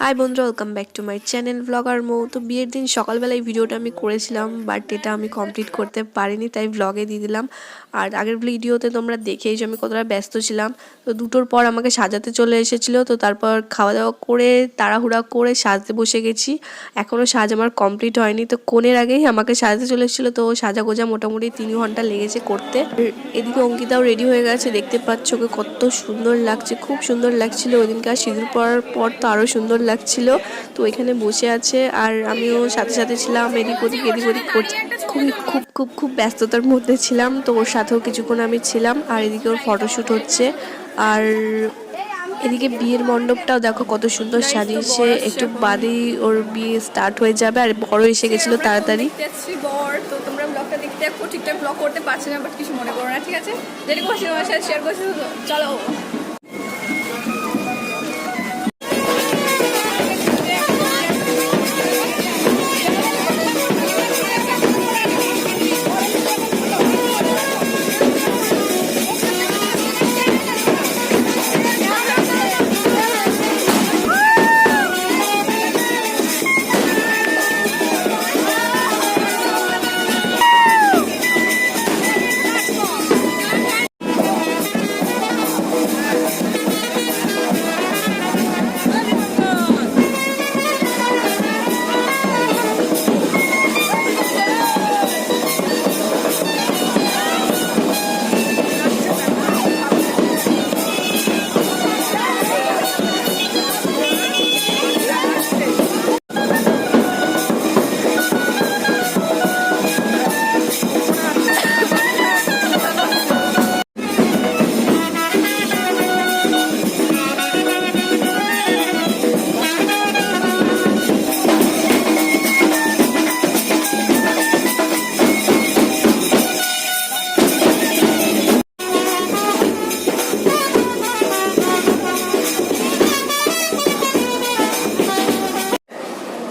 High বন্ধুরা, welcome back to my channel blogger Mou. তো বিয়ের দিন সকালবেলায় ভিডিওটা আমি করেছিলাম, বাট এটা আমি কমপ্লিট করতে পারিনি, তাই ব্লগে দিয়ে দিলাম। আর আগের ভিডিওতে তোমরা দেখেই যে আমি কতটা ব্যস্ত ছিলাম। তো দুটোর পর আমাকে সাজাতে চলে এসেছিলো, তো তারপর খাওয়া দাওয়া করে তাড়াহুড়া করে সাজতে বসে গেছি। এখনও সাজ আমার কমপ্লিট হয়নি, তো কোণের আগেই আমাকে সাজাতে চলে এসেছিলো। তো সাজা গোজা মোটামুটি 3 ঘন্টা লেগেছে করতে। এদিকে অঙ্কিতাও রেডি হয়ে গেছে, দেখতে পাচ্ছ ওকে কত সুন্দর লাগছে, খুব সুন্দর লাগছিল। ওই দিনকার সিঁদুর পরার পর তো আরও সুন্দর লাগছিল। তো এখানে বসে আছে আর আমিও সাথে সাথে ছিলাম, এদিক ওদিক করছি। খুবই খুব খুব খুব ব্যস্ততার মধ্যে ছিলাম, তো ওর সাথেও কিছুক্ষণ আমি ছিলাম। আর এদিকে ওর ফটোশ্যুট হচ্ছে। আর এদিকে বিয়ের মণ্ডপটাও দেখো কত সুন্দর সাজিয়েছে। একটু বাদেই ওর বিয়ে স্টার্ট হয়ে যাবে, আর বড় এসে গেছিল তাড়াতাড়ি। তো তোমরা ব্লগটা দেখতে থাকো, ঠিকঠাক ব্লগ করতে পারছি না, বাট কিছু মনে করো না, ঠিক আছে? যেটুকু তোমার সাথে শেয়ার করছি, চলো।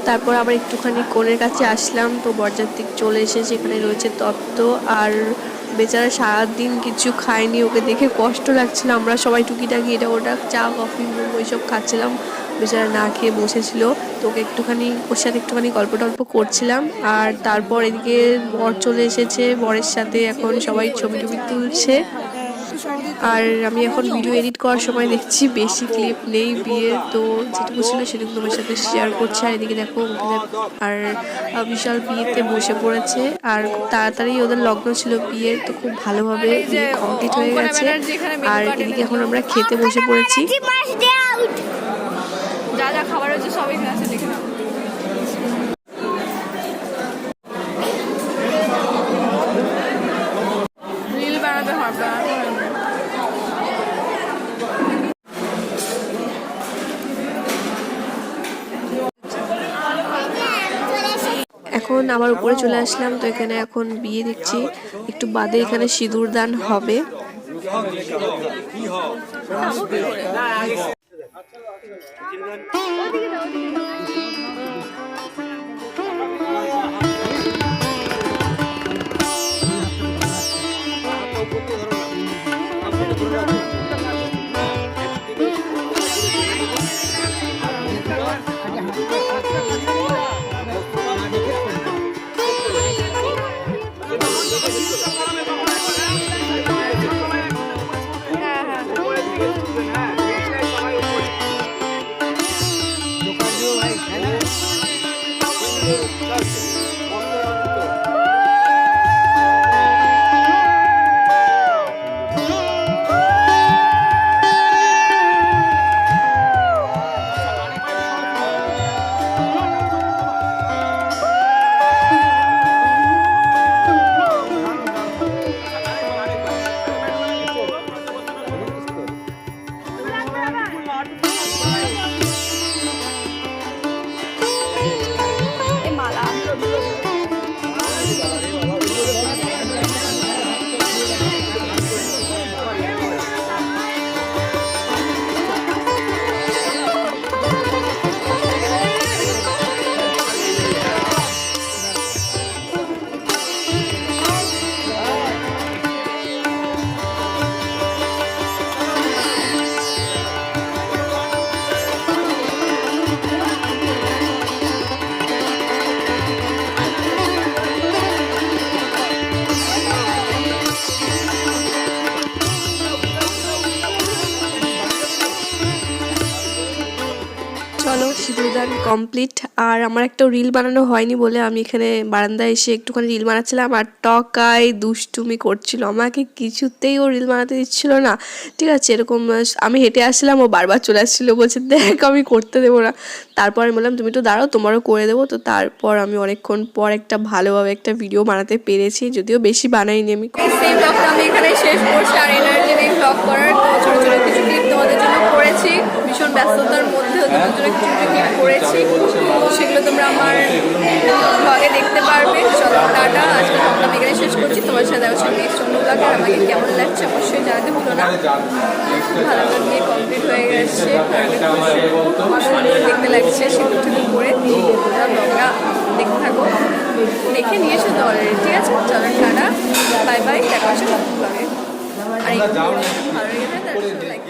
তারপর আবার একটুখানি কোণের কাছে আসলাম, তো বরযাত্রী চলে এসেছে। এখানে রয়েছে তত্ত্ব, আর বেচারা সারাদিন কিছু খায়নি, ওকে দেখে কষ্ট লাগছিল। আমরা সবাই টুকিটাকি এটা ওটা চা কফি ওইসব খাচ্ছিলাম, বেচারা না খেয়ে বসেছিল। তো ওকে একটুখানি ওর সাথে একটুখানি গল্প টল্প করছিলাম। আর তারপর এদিকে বর চলে এসেছে, বরের সাথে এখন সবাই ছবি টবি তুলছে। আর আমি এখন ভিডিও এডিট করার সময় দেখছি বেশি ক্লিপ নেই বিয়ের, তো যেটুকু ছিল সেটুকু তোমার সাথে শেয়ার করছি। আর এদিকে দেখো আর বিশাল বিয়েতে বসে পড়েছে, আর খুব তাড়াতাড়ি ওদের লগ্ন ছিল বিয়ের, তো খুব ভালোভাবে বিয়ে কমপ্লিট হয়ে গেছে। আর এদিকে এখন আমরা খেতে বসে পড়েছি। যা যা খাবার হচ্ছে সব এখানে আছে, দেখে নাও। রিল বানাতে হবে। এখন আবার উপরে চলে আসলাম, তো এখানে এখন বিয়ে দেখছি। একটু বাদে এখানে সিঁদুর দান হবে। ডান কমপ্লিট। আর আমার একটা রিল বানানো হয়নি বলে আমি এখানে বারান্দায় এসে একটুখানি রিল বানাচ্ছিলাম, আর টকাই দুষ্টুমি করছিল, আমাকে কিছুতেই ও রিল বানাতে দিচ্ছিল না। ঠিক আছে, এরকম আমি হেঁটে আসছিলাম, ও বারবার চলে আসছিলো, বলছে দেখ আমি করতে দেবো না। তারপর আমি বললাম তুমি তো দাঁড়াও, তোমারও করে দেবো। তো তারপর আমি অনেকক্ষণ পর একটা ভালোভাবে একটা ভিডিও বানাতে পেরেছি, যদিও বেশি বানাইনি আমি। সেই ব্লগটা আমি এখানে শেষ করছি। আর এনার্জি নেই ব্লগ করার, তো ছোটো ছোটো কিছু ক্লিপ তোমাদের জন্য করেছি, ভীষণ ব্যস্ততার মধ্যেও তোমাদের জন্য কিছু কিছু ক্লিপ করেছি, তো সেগুলো তোমরা আমার ব্লগে দেখতে পারবে। চলো টাটা, আজকে ব্লগটা আমি এখানে শেষ করছি। তোমার সাথে দেখা হচ্ছে নেক্সট অন্য ব্লগে। আমাকে কেমন লাগছে অবশ্যই জানাতে ভুলো না। ভালো দিয়ে কমপ্লিট হয়ে গেছে, দেখতে লাগছে সেগুলো থেকে করে তোমরা ব্লগটা দেখতে থাকো, দেখে নিয়েছো তো অলরেডি। ঠিক আছে, চলো টাটা, বাই বাই, দেখা হচ্ছে ব্লগে। আর এই ভালো লেগে থাকে তার লাইক।